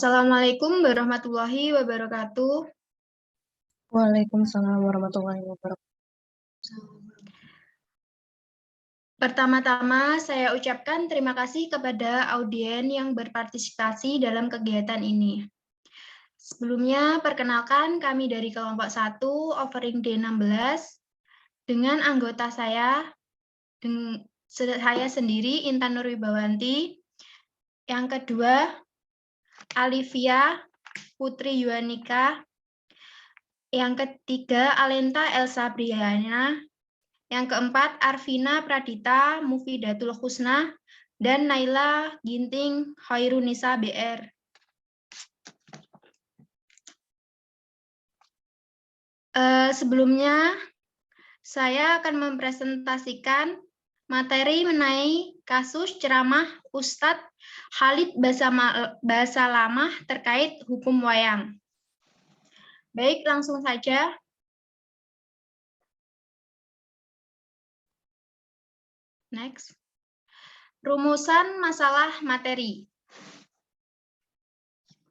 Assalamualaikum warahmatullahi wabarakatuh. Waalaikumsalam warahmatullahi wabarakatuh. Pertama-tama, saya ucapkan terima kasih kepada audien yang berpartisipasi dalam kegiatan ini. Sebelumnya, perkenalkan kami dari kelompok 1 Offering D16 dengan anggota saya sendiri Intan Nurwibawanti. Yang kedua, Alivia Putri Yuanika. Yang ketiga, Alenta Elsa Briana. Yang keempat, Arvina Pradita Mufidatul Husna dan Naila Ginting Khairunisa BR. Sebelumnya, saya akan mempresentasikan materi mengenai kasus ceramah Ustadz Khalid Basalamah terkait hukum wayang. Baik, langsung saja. Next. Rumusan masalah materi.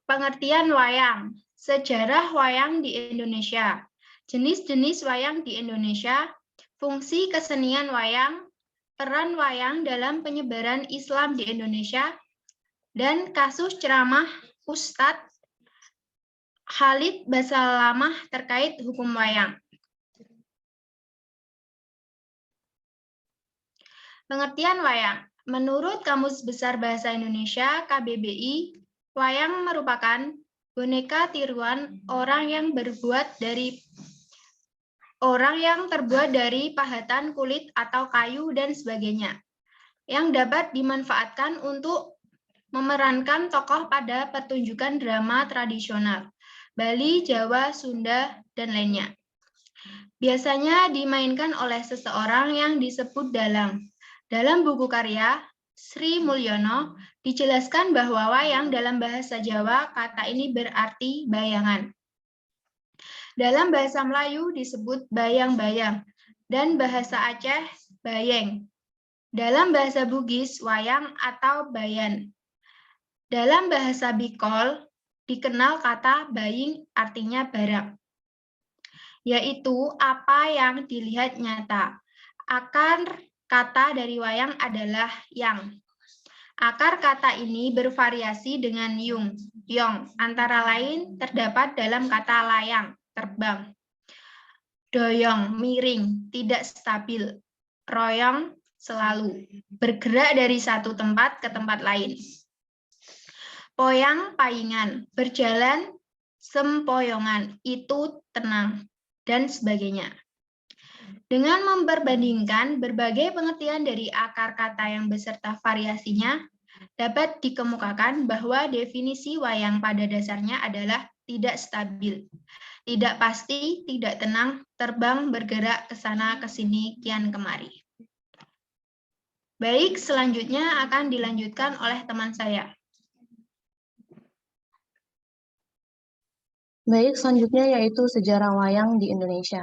Pengertian wayang. Sejarah wayang di Indonesia. Jenis-jenis wayang di Indonesia. Fungsi kesenian wayang. Peran wayang dalam penyebaran Islam di Indonesia. Dan kasus ceramah Ustadz Khalid Basalamah terkait hukum wayang. Pengertian wayang. Menurut Kamus Besar Bahasa Indonesia (KBBI), wayang merupakan boneka tiruan orang yang terbuat dari pahatan kulit atau kayu dan sebagainya, yang dapat dimanfaatkan untuk memerankan tokoh pada pertunjukan drama tradisional Bali, Jawa, Sunda, dan lainnya. Biasanya dimainkan oleh seseorang yang disebut dalang. Dalam buku karya Sri Mulyono, dijelaskan bahwa wayang dalam bahasa Jawa, kata ini berarti bayangan. Dalam bahasa Melayu disebut bayang-bayang, dan bahasa Aceh bayeng. Dalam bahasa Bugis, wayang atau bayan. Dalam bahasa Bikol, dikenal kata baying artinya barang, yaitu apa yang dilihat nyata. Akar kata dari wayang adalah yang. Akar kata ini bervariasi dengan yung, yong. Antara lain terdapat dalam kata layang, terbang. Doyong, miring, tidak stabil. Royong, selalu. Bergerak dari satu tempat ke tempat lain. Poyang, payingan. Berjalan, sempoyongan. Itu tenang. Dan sebagainya. Dengan memperbandingkan berbagai pengertian dari akar kata yang beserta variasinya, dapat dikemukakan bahwa definisi wayang pada dasarnya adalah tidak stabil, tidak pasti, tidak tenang, terbang, bergerak ke sana, ke sini, kian kemari. Baik, selanjutnya akan dilanjutkan oleh teman saya. Baik, selanjutnya yaitu sejarah wayang di Indonesia.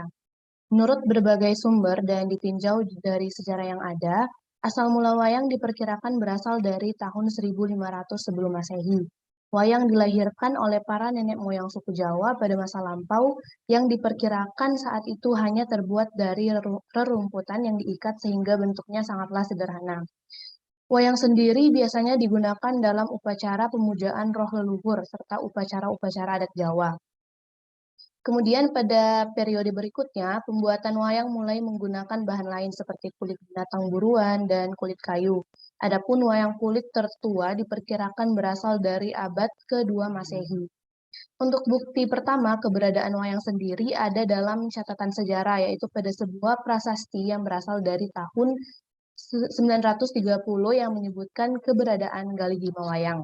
Menurut berbagai sumber dan ditinjau dari sejarah yang ada, asal mula wayang diperkirakan berasal dari tahun 1500 sebelum Masehi. Wayang dilahirkan oleh para nenek moyang suku Jawa pada masa lampau yang diperkirakan saat itu hanya terbuat dari rerumputan yang diikat sehingga bentuknya sangatlah sederhana. Wayang sendiri biasanya digunakan dalam upacara pemujaan roh leluhur serta upacara-upacara adat Jawa. Kemudian pada periode berikutnya, pembuatan wayang mulai menggunakan bahan lain seperti kulit binatang buruan dan kulit kayu. Adapun wayang kulit tertua diperkirakan berasal dari abad ke-2 Masehi. Untuk bukti pertama keberadaan wayang sendiri ada dalam catatan sejarah, yaitu pada sebuah prasasti yang berasal dari tahun 930 yang menyebutkan keberadaan Galigi Mawayang.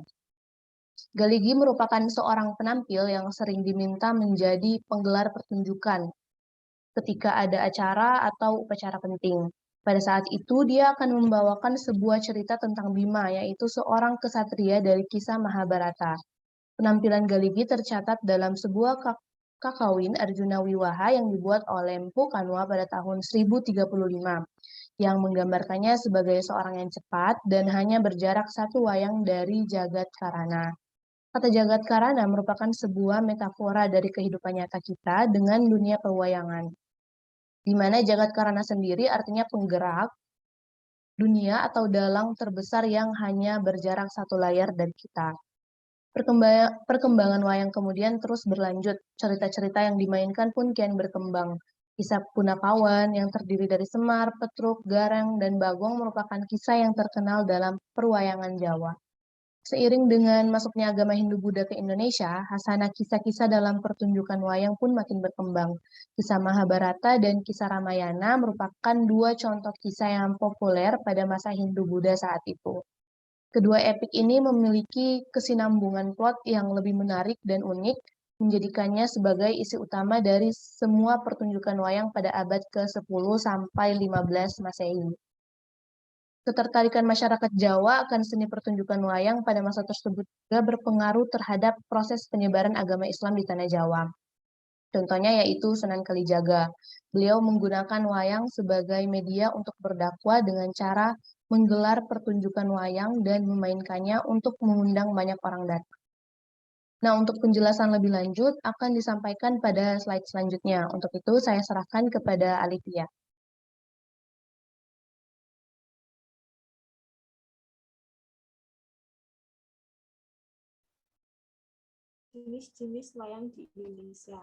Galigi merupakan seorang penampil yang sering diminta menjadi penggelar pertunjukan ketika ada acara atau upacara penting. Pada saat itu, dia akan membawakan sebuah cerita tentang Bima, yaitu seorang kesatria dari kisah Mahabharata. Penampilan Galigi tercatat dalam sebuah kakawin Arjuna Wiwaha yang dibuat oleh Empu Kanwa pada tahun 1035, yang menggambarkannya sebagai seorang yang cepat dan hanya berjarak satu wayang dari Jagat Karana. Kata jagat karana merupakan sebuah metafora dari kehidupan nyata kita dengan dunia pewayangan, di mana jagat karana sendiri artinya penggerak dunia atau dalang terbesar yang hanya berjarak satu layar dari kita. Perkembangan wayang kemudian terus berlanjut. Cerita-cerita yang dimainkan pun kian berkembang. Kisah Punakawan yang terdiri dari Semar, Petruk, Gareng, dan Bagong merupakan kisah yang terkenal dalam perwayangan Jawa. Seiring dengan masuknya agama Hindu-Buddha ke Indonesia, hasanah kisah-kisah dalam pertunjukan wayang pun makin berkembang. Kisah Mahabharata dan kisah Ramayana merupakan dua contoh kisah yang populer pada masa Hindu-Buddha saat itu. Kedua epik ini memiliki kesinambungan plot yang lebih menarik dan unik, menjadikannya sebagai isi utama dari semua pertunjukan wayang pada abad ke-10 sampai 15 Masehi. Ketertarikan masyarakat Jawa akan seni pertunjukan wayang pada masa tersebut juga berpengaruh terhadap proses penyebaran agama Islam di Tanah Jawa. Contohnya yaitu Sunan Kalijaga. Beliau menggunakan wayang sebagai media untuk berdakwah dengan cara menggelar pertunjukan wayang dan memainkannya untuk mengundang banyak orang datang. Nah, untuk penjelasan lebih lanjut akan disampaikan pada slide selanjutnya. Untuk itu saya serahkan kepada Alivia. Jenis-jenis wayang di Indonesia.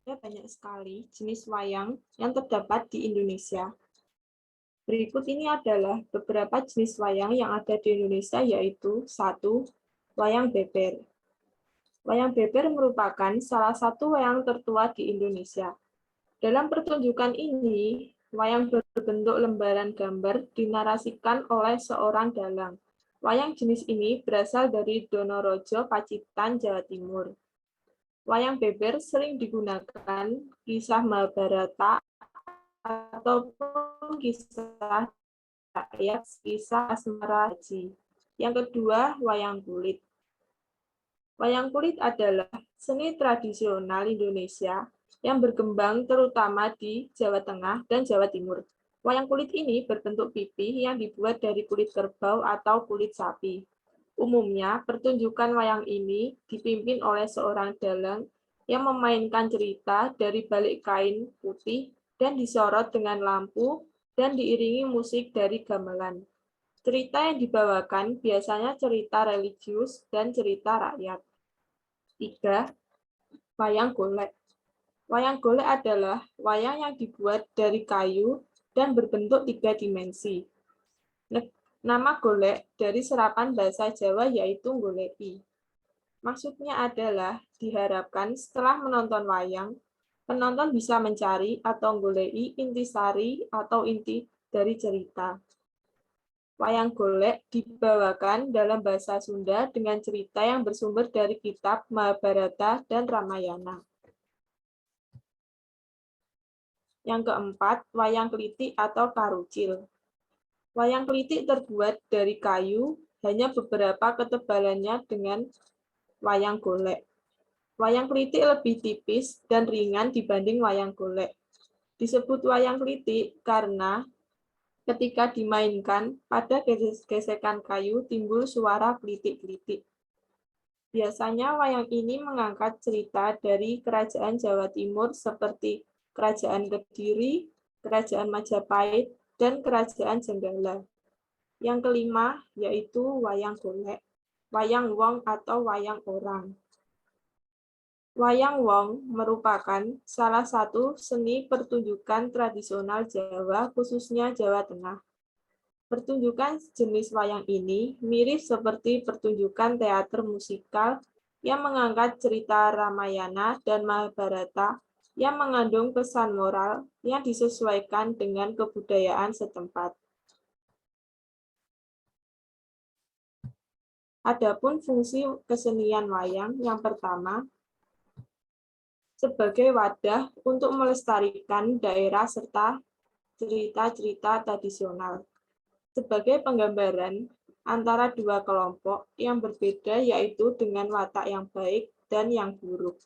Ada banyak sekali jenis wayang yang terdapat di Indonesia. Berikut ini adalah beberapa jenis wayang yang ada di Indonesia, yaitu 1. Wayang beber. Wayang beber merupakan salah satu wayang tertua di Indonesia. Dalam pertunjukan ini, wayang berbentuk lembaran gambar dinarasikan oleh seorang dalang. Wayang jenis ini berasal dari Donorojo, Pacitan, Jawa Timur. Wayang beber sering digunakan kisah Mahabharata ataupun kisah rakyat, kisah asmara haji. Yang kedua, wayang kulit. Wayang kulit adalah seni tradisional Indonesia yang berkembang terutama di Jawa Tengah dan Jawa Timur. Wayang kulit ini berbentuk pipih yang dibuat dari kulit kerbau atau kulit sapi. Umumnya, pertunjukan wayang ini dipimpin oleh seorang dalang yang memainkan cerita dari balik kain putih dan disorot dengan lampu dan diiringi musik dari gamelan. Cerita yang dibawakan biasanya cerita religius dan cerita rakyat. 3. Wayang golek. Wayang golek adalah wayang yang dibuat dari kayu dan berbentuk 3 dimensi. Nama golek dari serapan bahasa Jawa yaitu goleki. Maksudnya adalah diharapkan setelah menonton wayang, penonton bisa mencari atau goleki intisari atau inti dari cerita. Wayang golek dibawakan dalam bahasa Sunda dengan cerita yang bersumber dari kitab Mahabharata dan Ramayana. Yang keempat, wayang klitik atau karucil. Wayang klitik terbuat dari kayu, hanya beberapa ketebalannya dengan wayang golek. Wayang klitik lebih tipis dan ringan dibanding wayang golek. Disebut wayang klitik karena ketika dimainkan, pada gesekan kayu timbul suara klitik-klitik. Biasanya wayang ini mengangkat cerita dari kerajaan Jawa Timur seperti Kerajaan Kediri, Kerajaan Majapahit, dan Kerajaan Jenggala. Yang kelima yaitu wayang golek, wayang wong atau wayang orang. Wayang wong merupakan salah satu seni pertunjukan tradisional Jawa, khususnya Jawa Tengah. Pertunjukan jenis wayang ini mirip seperti pertunjukan teater musikal yang mengangkat cerita Ramayana dan Mahabharata yang mengandung pesan moral yang disesuaikan dengan kebudayaan setempat. Adapun fungsi kesenian wayang yang pertama, sebagai wadah untuk melestarikan daerah serta cerita-cerita tradisional. Sebagai penggambaran antara dua kelompok yang berbeda yaitu dengan watak yang baik dan yang buruk.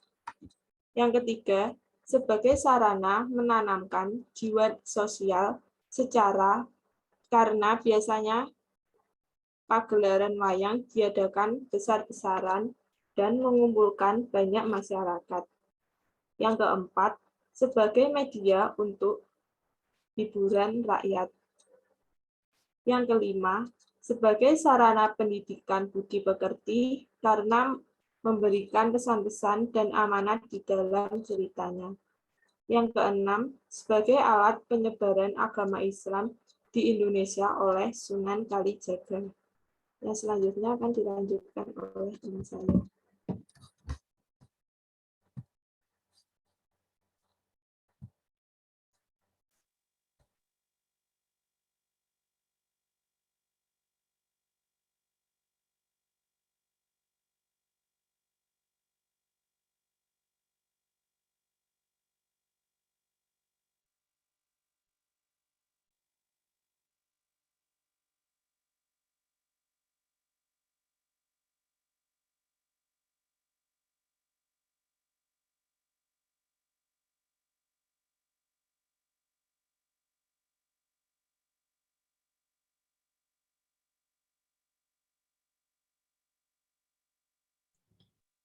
Yang ketiga, sebagai sarana menanamkan jiwa sosial karena biasanya pagelaran wayang diadakan besar-besaran dan mengumpulkan banyak masyarakat. Yang keempat, sebagai media untuk hiburan rakyat. Yang kelima, sebagai sarana pendidikan budi pekerti karena memberikan pesan-pesan dan amanat di dalam ceritanya. Yang keenam, sebagai alat penyebaran agama Islam di Indonesia oleh Sunan Kalijaga. Yang selanjutnya akan dilanjutkan oleh teman saya.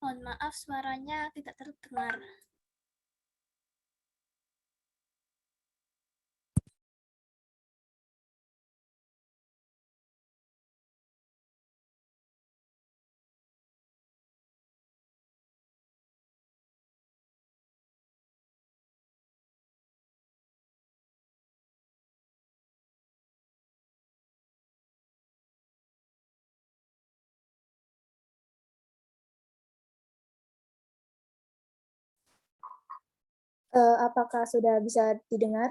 Mohon maaf, suaranya tidak terdengar. Apakah sudah bisa didengar?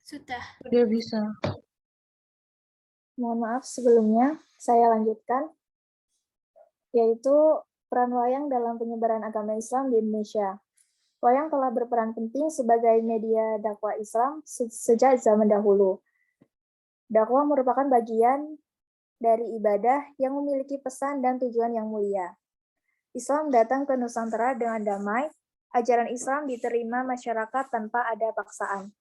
Sudah. Sudah bisa. Mohon maaf sebelumnya, saya lanjutkan, yaitu peran wayang dalam penyebaran agama Islam di Indonesia. Wayang telah berperan penting sebagai media dakwah Islam sejak zaman dahulu. Dakwah merupakan bagian dari ibadah yang memiliki pesan dan tujuan yang mulia. Islam datang ke Nusantara dengan damai, ajaran Islam diterima masyarakat tanpa ada paksaan.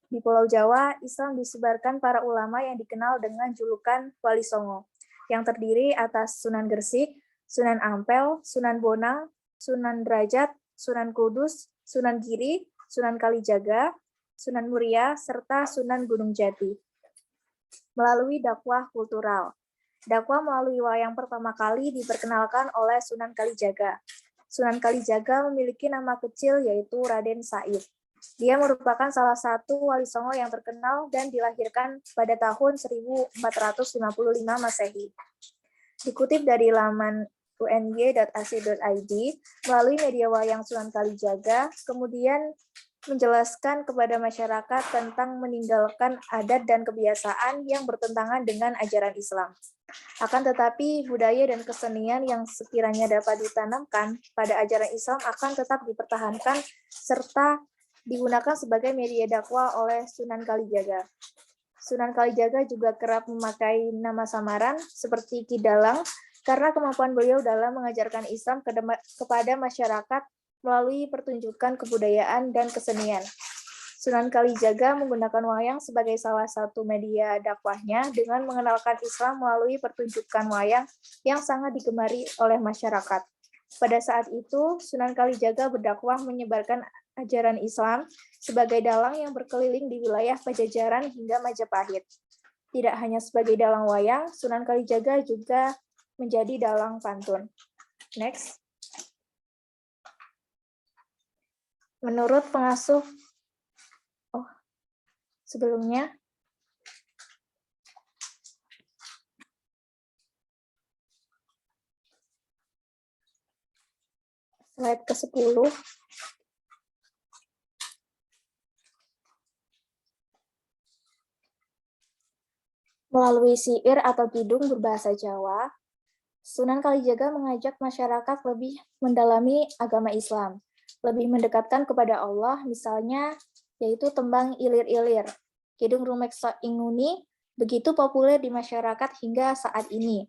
Di Pulau Jawa, Islam disebarkan para ulama yang dikenal dengan julukan Wali Songo, yang terdiri atas Sunan Gresik, Sunan Ampel, Sunan Bonang, Sunan Derajat, Sunan Kudus, Sunan Giri, Sunan Kalijaga, Sunan Muria, serta Sunan Gunung Jati. Melalui dakwah kultural. Dakwah melalui wayang pertama kali diperkenalkan oleh Sunan Kalijaga. Sunan Kalijaga memiliki nama kecil yaitu Raden Said. Dia merupakan salah satu wali songo yang terkenal dan dilahirkan pada tahun 1455 Masehi. Dikutip dari laman uny.ac.id, melalui media wayang Sunan Kalijaga, kemudian menjelaskan kepada masyarakat tentang meninggalkan adat dan kebiasaan yang bertentangan dengan ajaran Islam. Akan tetapi, budaya dan kesenian yang sekiranya dapat ditanamkan pada ajaran Islam akan tetap dipertahankan serta digunakan sebagai media dakwah oleh Sunan Kalijaga. Sunan Kalijaga juga kerap memakai nama samaran seperti Ki Dalang karena kemampuan beliau dalam mengajarkan Islam kepada masyarakat melalui pertunjukan kebudayaan dan kesenian. Sunan Kalijaga menggunakan wayang sebagai salah satu media dakwahnya dengan mengenalkan Islam melalui pertunjukan wayang yang sangat digemari oleh masyarakat. Pada saat itu, Sunan Kalijaga berdakwah menyebarkan ajaran Islam sebagai dalang yang berkeliling di wilayah Pajajaran hingga Majapahit. Tidak hanya sebagai dalang wayang, Sunan Kalijaga juga menjadi dalang pantun. Next. Menurut pengasuh, sebelumnya, slide ke-10, melalui syair atau kidung berbahasa Jawa, Sunan Kalijaga mengajak masyarakat lebih mendalami agama Islam, lebih mendekatkan kepada Allah, misalnya yaitu tembang Ilir-Ilir. Kidung Rumeksa Inguni begitu populer di masyarakat hingga saat ini.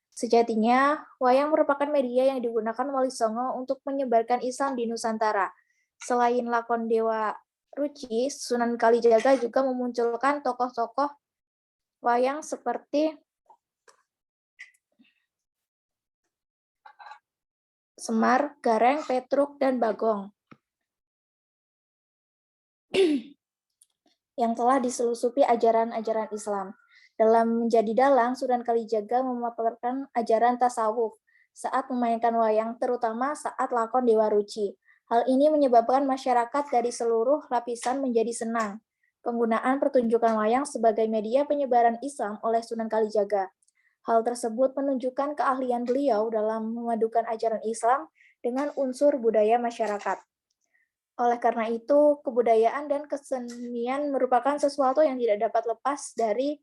Sejatinya, wayang merupakan media yang digunakan Wali Songo untuk menyebarkan Islam di Nusantara. Selain lakon Dewa Ruci, Sunan Kalijaga juga memunculkan tokoh-tokoh wayang seperti Semar, Gareng, Petruk, dan Bagong yang telah diselusupi ajaran-ajaran Islam. Dalam menjadi dalang, Sunan Kalijaga memaparkan ajaran tasawuf saat memainkan wayang, terutama saat lakon Dewa Ruci. Hal ini menyebabkan masyarakat dari seluruh lapisan menjadi senang. Penggunaan pertunjukan wayang sebagai media penyebaran Islam oleh Sunan Kalijaga. Hal tersebut menunjukkan keahlian beliau dalam memadukan ajaran Islam dengan unsur budaya masyarakat. Oleh karena itu, kebudayaan dan kesenian merupakan sesuatu yang tidak dapat lepas dari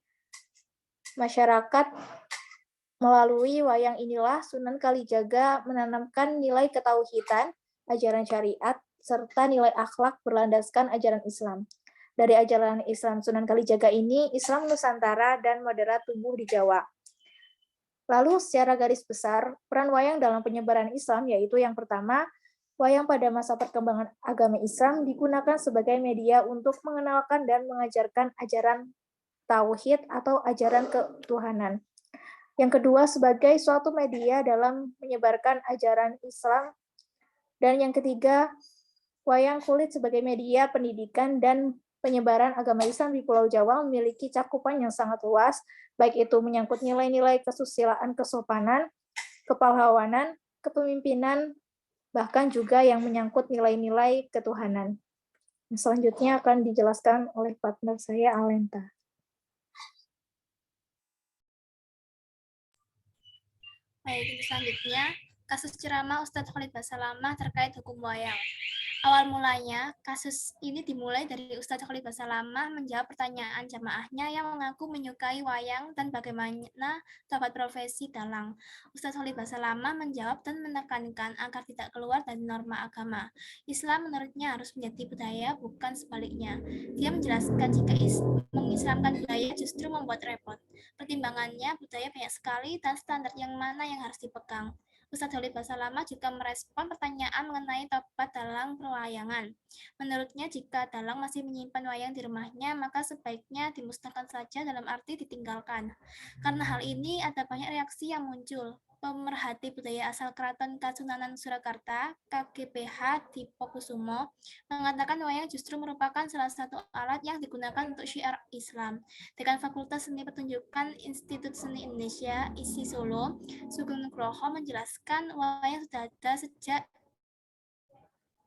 masyarakat. Melalui wayang inilah Sunan Kalijaga menanamkan nilai ketauhidan, ajaran syariat, serta nilai akhlak berlandaskan ajaran Islam. Dari ajaran Islam Sunan Kalijaga ini, Islam Nusantara dan moderat tumbuh di Jawa. Lalu secara garis besar, peran wayang dalam penyebaran Islam yaitu yang pertama, wayang pada masa perkembangan agama Islam digunakan sebagai media untuk mengenalkan dan mengajarkan ajaran tauhid atau ajaran ketuhanan. Yang kedua, sebagai suatu media dalam menyebarkan ajaran Islam. Dan yang ketiga, wayang kulit sebagai media pendidikan dan penyebaran agama Islam di Pulau Jawa memiliki cakupan yang sangat luas, baik itu menyangkut nilai-nilai kesusilaan, kesopanan, kepahlawanan, kepemimpinan, bahkan juga yang menyangkut nilai-nilai ketuhanan. Selanjutnya akan dijelaskan oleh partner saya, Alenta. Baik, selanjutnya, kasus ceramah Ustadz Khalid Basalamah terkait hukum wayang. Awal mulanya, kasus ini dimulai dari Ustadz Khalid Basalamah menjawab pertanyaan jamaahnya yang mengaku menyukai wayang dan bagaimana dapat profesi dalang. Ustadz Khalid Basalamah menjawab dan menekankan agar tidak keluar dari norma agama. Islam menurutnya harus menjadi budaya, bukan sebaliknya. Dia menjelaskan jika mengislamkan budaya justru membuat repot. Pertimbangannya, budaya banyak sekali dan standar yang mana yang harus dipegang. Ustadz Khalid Basalamah juga merespon pertanyaan mengenai topat dalang perwayangan. Menurutnya, jika dalang masih menyimpan wayang di rumahnya, maka sebaiknya dimusnahkan saja dalam arti ditinggalkan. Karena hal ini, ada banyak reaksi yang muncul. Pemerhati budaya asal Keraton Kasunanan Surakarta, KGPH Dipokusumo, mengatakan wayang justru merupakan salah satu alat yang digunakan untuk syiar Islam. Dekan Fakultas Seni Pertunjukan Institut Seni Indonesia, ISI Solo, Sugeng Nugroho menjelaskan wayang sudah ada sejak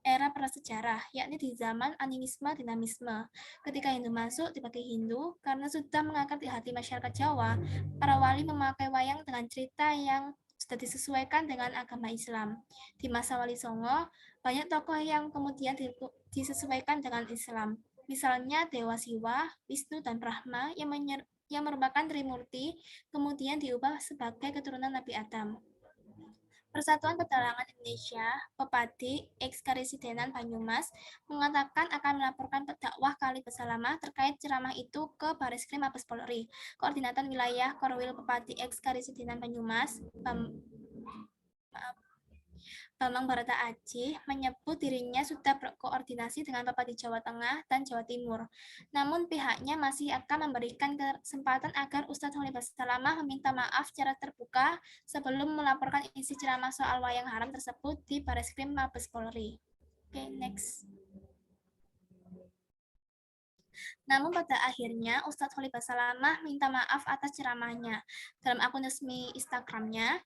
era prasejarah, yakni di zaman animisme dinamisme. Ketika Hindu masuk dibagi Hindu, karena sudah mengakar di hati masyarakat Jawa, para wali memakai wayang dengan cerita yang sudah disesuaikan dengan agama Islam. Di masa Wali Songo, banyak tokoh yang kemudian disesuaikan dengan Islam. Misalnya Dewa Siwa, Wisnu, dan Brahma yang merupakan Trimurti, kemudian diubah sebagai keturunan Nabi Adam. Persatuan Pedalangan Indonesia, Pepadi, Ex-Karisidenan Banyumas, mengatakan akan melaporkan dakwah Khalid Basalamah terkait ceramah itu ke Bareskrim Mabes Polri. Koordinator Wilayah Korwil Pepadi Ex-Karisidenan Banyumas, Bambang Barata Aji menyebut dirinya sudah berkoordinasi dengan Bupati Jawa Tengah dan Jawa Timur. Namun pihaknya masih akan memberikan kesempatan agar Ustadz Khalid Basalamah meminta maaf secara terbuka sebelum melaporkan isi ceramah soal wayang haram tersebut di Bareskrim Mabes Polri. Oke, next. Namun pada akhirnya Ustadz Khalid Basalamah minta maaf atas ceramahnya. Dalam akun resmi Instagramnya,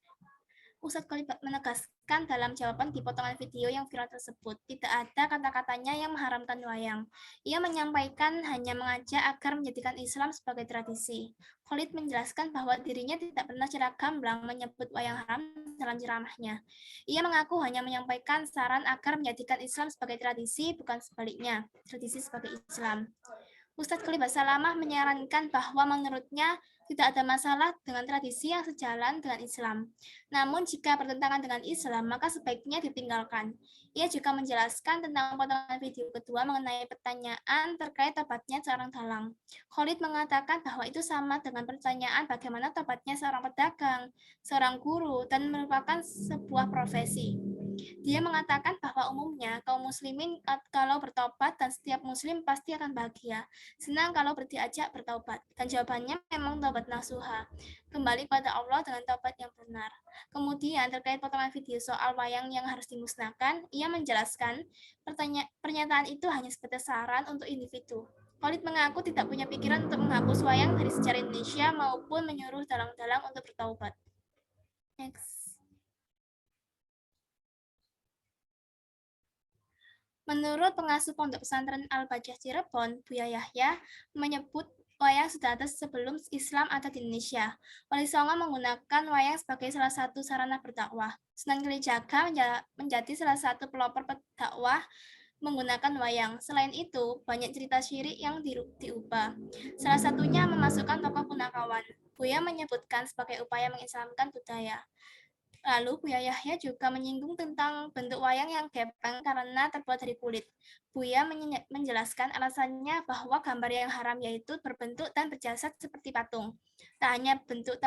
Ustadz Khalid menegaskan dalam jawaban di potongan video yang viral tersebut, tidak ada kata-katanya yang mengharamkan wayang. Ia menyampaikan hanya mengajak agar menjadikan Islam sebagai tradisi. Khalid menjelaskan bahwa dirinya tidak pernah secara gamblang menyebut wayang haram dalam ceramahnya. Ia mengaku hanya menyampaikan saran agar menjadikan Islam sebagai tradisi, bukan sebaliknya, tradisi sebagai Islam. Ustadz Khalid Basalamah menyarankan bahwa menurutnya tidak ada masalah dengan tradisi yang sejalan dengan Islam. Namun jika bertentangan dengan Islam, maka sebaiknya ditinggalkan. Ia juga menjelaskan tentang potongan video kedua mengenai pertanyaan terkait tobatnya seorang dalang. Khalid mengatakan bahwa itu sama dengan pertanyaan bagaimana tobatnya seorang pedagang, seorang guru, dan merupakan sebuah profesi. Dia mengatakan bahwa umumnya kaum muslimin kalau bertobat dan setiap muslim pasti akan bahagia. Senang kalau diajak bertobat. Dan jawabannya memang taubat nasuha. Kembali pada Allah dengan taubat yang benar. Kemudian terkait potongan video soal wayang yang harus dimusnahkan, ia menjelaskan pernyataan itu hanya sebatas saran untuk individu. Khalid mengaku tidak punya pikiran untuk menghapus wayang dari sejarah Indonesia maupun menyuruh dalang-dalang untuk bertaubat. Next. Menurut pengasuh Pondok Pesantren Al-Bajah Cirebon, Buya Yahya menyebut wayang sudah ada sebelum Islam ada di Indonesia. Wali Songo menggunakan wayang sebagai salah satu sarana berdakwah. Sunan Kalijaga menjadi salah satu pelopor dakwah menggunakan wayang. Selain itu, banyak cerita syirik yang diubah. Salah satunya memasukkan tokoh punakawan. Buya menyebutkan sebagai upaya mengislamkan budaya. Lalu Buya Yahya juga menyinggung tentang bentuk wayang yang gepeng karena terbuat dari kulit. Buya menjelaskan alasannya bahwa gambar yang haram yaitu berbentuk dan berjasad seperti patung. Tak hanya bentuk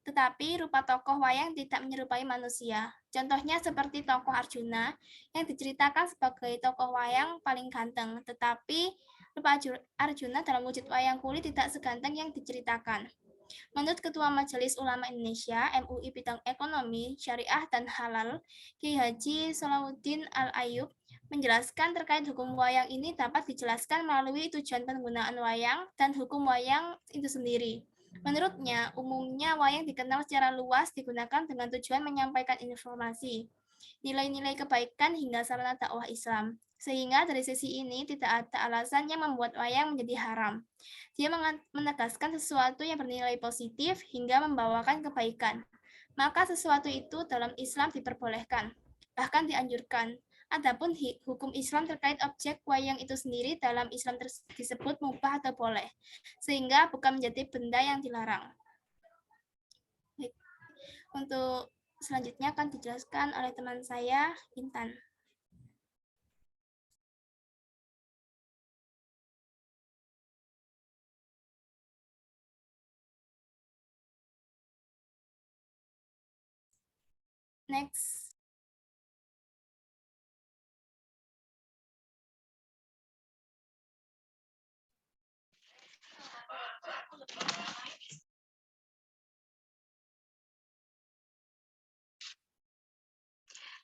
tetapi rupa tokoh wayang tidak menyerupai manusia. Contohnya seperti tokoh Arjuna yang diceritakan sebagai tokoh wayang paling ganteng, tetapi rupa Arjuna dalam wujud wayang kulit tidak seganteng yang diceritakan. Menurut Ketua Majelis Ulama Indonesia (MUI) bidang ekonomi, syariah, dan halal, Kiai Haji Salahuddin Al-Ayyub, menjelaskan terkait hukum wayang ini dapat dijelaskan melalui tujuan penggunaan wayang dan hukum wayang itu sendiri. Menurutnya, umumnya wayang dikenal secara luas digunakan dengan tujuan menyampaikan informasi, nilai-nilai kebaikan hingga sarana dakwah Islam. Sehingga dari sisi ini tidak ada alasan yang membuat wayang menjadi haram. Dia menegaskan sesuatu yang bernilai positif hingga membawakan kebaikan. Maka sesuatu itu dalam Islam diperbolehkan, bahkan dianjurkan. Adapun hukum Islam terkait objek wayang itu sendiri dalam Islam disebut mubah atau boleh, sehingga bukan menjadi benda yang dilarang. Untuk selanjutnya akan dijelaskan oleh teman saya, Intan. Next.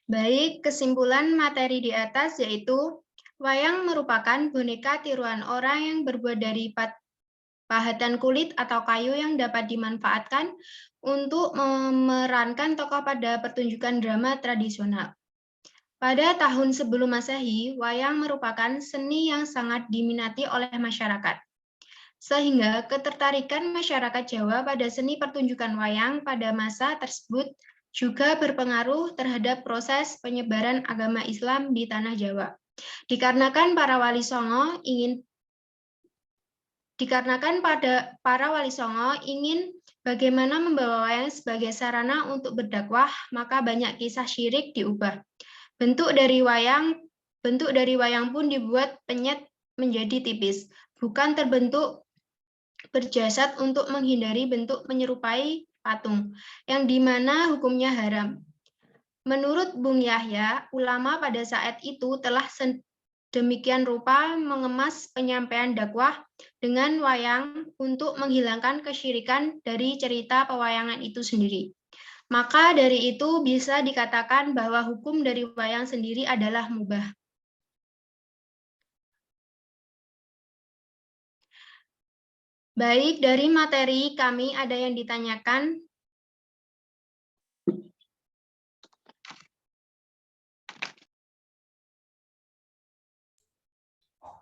Baik, kesimpulan materi di atas yaitu wayang merupakan boneka tiruan orang yang berbuat dari pahatan kulit atau kayu yang dapat dimanfaatkan untuk memerankan tokoh pada pertunjukan drama tradisional. Pada tahun sebelum Masehi, wayang merupakan seni yang sangat diminati oleh masyarakat. Sehingga ketertarikan masyarakat Jawa pada seni pertunjukan wayang pada masa tersebut juga berpengaruh terhadap proses penyebaran agama Islam di tanah Jawa. Dikarenakan para wali songo ingin bagaimana membawa wayang sebagai sarana untuk berdakwah, maka banyak kisah syirik diubah. Bentuk dari wayang pun dibuat penyet menjadi tipis, bukan terbentuk berjasad untuk menghindari bentuk menyerupai patung, yang dimana hukumnya haram. Menurut Bung Yahya, ulama pada saat itu telah demikian rupa mengemas penyampaian dakwah dengan wayang untuk menghilangkan kesyirikan dari cerita pewayangan itu sendiri. Maka dari itu bisa dikatakan bahwa hukum dari wayang sendiri adalah mubah. Baik, dari materi kami ada yang ditanyakan.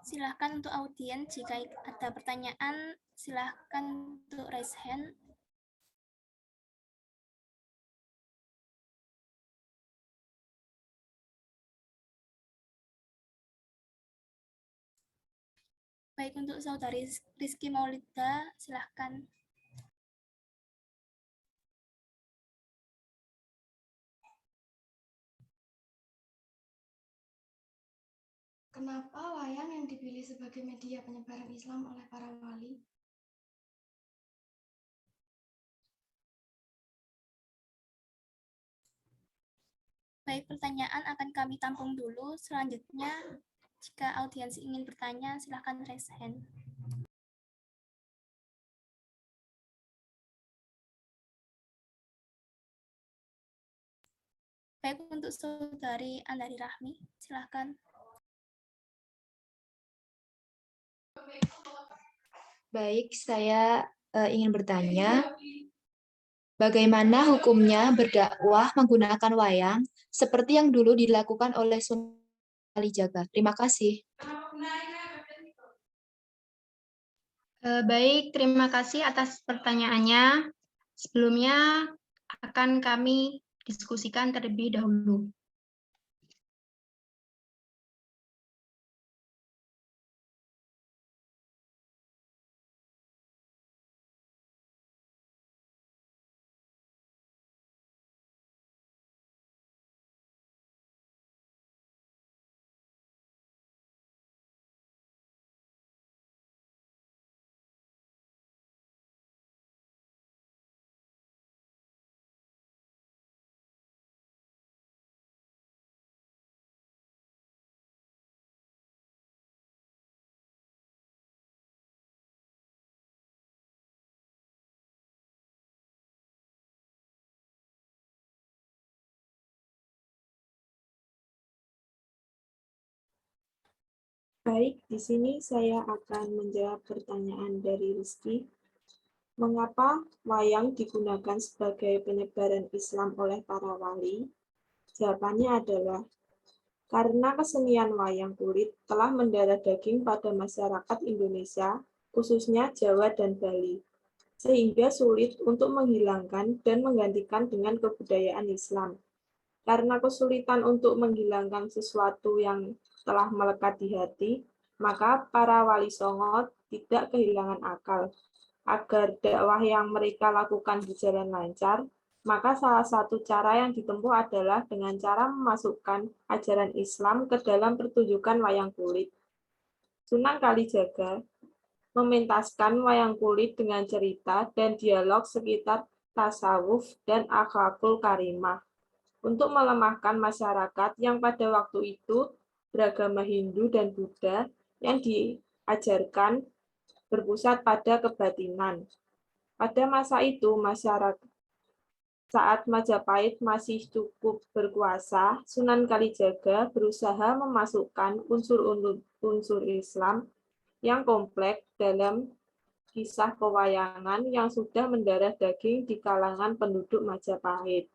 Silahkan untuk audiens, jika ada pertanyaan, silahkan untuk raise hand. Baik, untuk saudari Rizky Maulida, silahkan. Kenapa wayang yang dipilih sebagai media penyebaran Islam oleh para wali? Baik, pertanyaan akan kami tampung dulu. Selanjutnya, jika audiens ingin bertanya, silakan raise hand. Baik, untuk Saudari Andari Rahmi, silakan. Baik, saya ingin bertanya, bagaimana hukumnya berdakwah menggunakan wayang seperti yang dulu dilakukan oleh Sunan Kalijaga? Terima kasih. Baik, terima kasih atas pertanyaannya. Sebelumnya akan kami diskusikan terlebih dahulu. Baik, di sini saya akan menjawab pertanyaan dari Rizky. Mengapa wayang digunakan sebagai penyebaran Islam oleh para wali? Jawabannya adalah karena kesenian wayang kulit telah mendarah daging pada masyarakat Indonesia, khususnya Jawa dan Bali, sehingga sulit untuk menghilangkan dan menggantikan dengan kebudayaan Islam. Karena kesulitan untuk menghilangkan sesuatu yang telah melekat di hati, maka para wali songo tidak kehilangan akal. Agar dakwah yang mereka lakukan berjalan lancar, maka salah satu cara yang ditempuh adalah dengan cara memasukkan ajaran Islam ke dalam pertunjukan wayang kulit. Sunan Kalijaga mementaskan wayang kulit dengan cerita dan dialog sekitar tasawuf dan akhlakul karimah untuk melemahkan masyarakat yang pada waktu itu beragama Hindu dan Buddha yang diajarkan berpusat pada kebatinan. Pada masa itu, masyarakat saat Majapahit masih cukup berkuasa, Sunan Kalijaga berusaha memasukkan unsur-unsur Islam yang kompleks dalam kisah pewayangan yang sudah mendarah daging di kalangan penduduk Majapahit.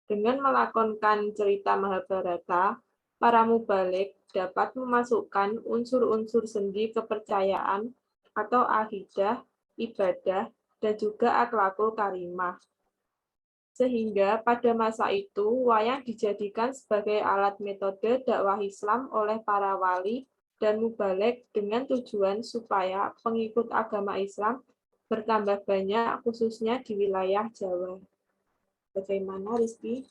Dengan melakonkan cerita Mahabharata, para mubalik dapat memasukkan unsur-unsur sendi kepercayaan atau akidah, ibadah, dan juga akhlakul karimah. Sehingga pada masa itu, wayang dijadikan sebagai alat metode dakwah Islam oleh para wali dan mubalik dengan tujuan supaya pengikut agama Islam bertambah banyak, khususnya di wilayah Jawa. Bagaimana, Rizky?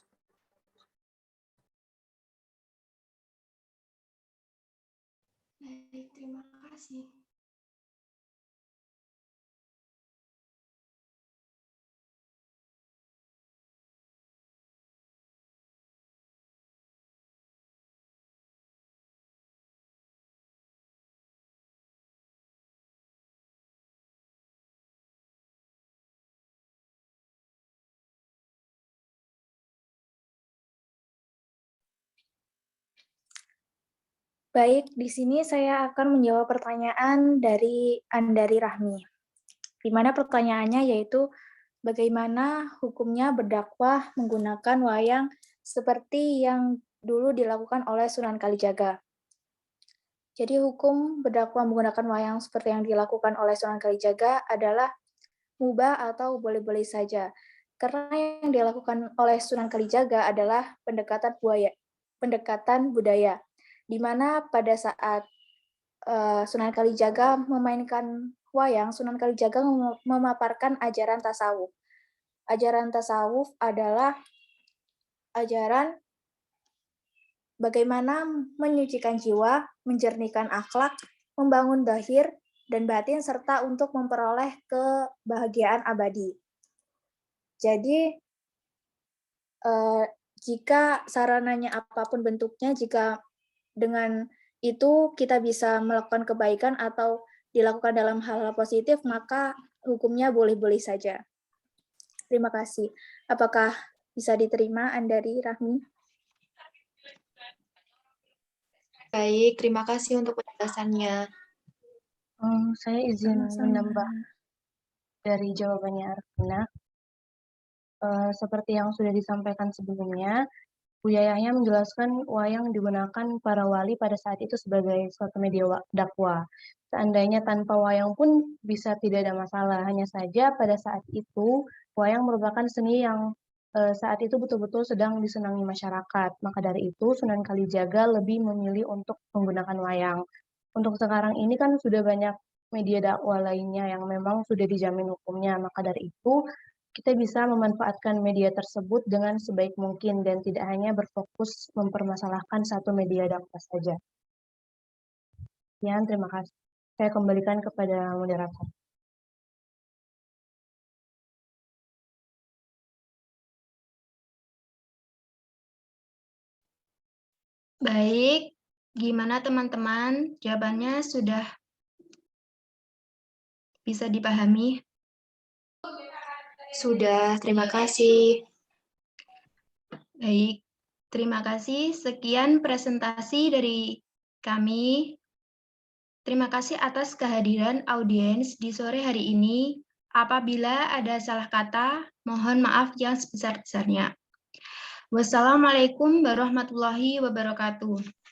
Baik, terima kasih. Baik, di sini saya akan menjawab pertanyaan dari Andari Rahmi. Di mana pertanyaannya yaitu bagaimana hukumnya berdakwah menggunakan wayang seperti yang dulu dilakukan oleh Sunan Kalijaga. Jadi hukum berdakwah menggunakan wayang seperti yang dilakukan oleh Sunan Kalijaga adalah mubah atau boleh-boleh saja. Karena yang dilakukan oleh Sunan Kalijaga adalah pendekatan budaya, di mana pada saat Sunan Kalijaga memainkan wayang, Sunan Kalijaga memaparkan ajaran tasawuf. Ajaran tasawuf adalah ajaran bagaimana menyucikan jiwa, menjernihkan akhlak, membangun zahir dan batin, serta untuk memperoleh kebahagiaan abadi. Jadi, jika sarananya apapun bentuknya, jika dengan itu kita bisa melakukan kebaikan atau dilakukan dalam hal-hal positif, maka hukumnya boleh-boleh saja. Terima kasih. Apakah bisa diterima, Andari, Rahmi? Baik, terima kasih untuk penjelasannya. Saya izin Sama-sama. menambah dari jawabannya Arvina. Seperti yang sudah disampaikan sebelumnya, Bu Yayahnya menjelaskan wayang digunakan para wali pada saat itu sebagai suatu media dakwah. Seandainya tanpa wayang pun bisa tidak ada masalah. Hanya saja pada saat itu, wayang merupakan seni yang saat itu betul-betul sedang disenangi masyarakat. Maka dari itu, Sunan Kalijaga lebih memilih untuk menggunakan wayang. Untuk sekarang ini kan sudah banyak media dakwah lainnya yang memang sudah dijamin hukumnya. Maka dari itu, kita bisa memanfaatkan media tersebut dengan sebaik mungkin dan tidak hanya berfokus mempermasalahkan satu media dakwah saja. Sekian, terima kasih. Saya kembalikan kepada moderator. Baik, gimana teman-teman? Jawabannya sudah bisa dipahami? Sudah, terima kasih. Baik, terima kasih. Sekian presentasi dari kami. Terima kasih atas kehadiran audiens di sore hari ini. Apabila ada salah kata, mohon maaf yang sebesar-besarnya. Wassalamualaikum warahmatullahi wabarakatuh.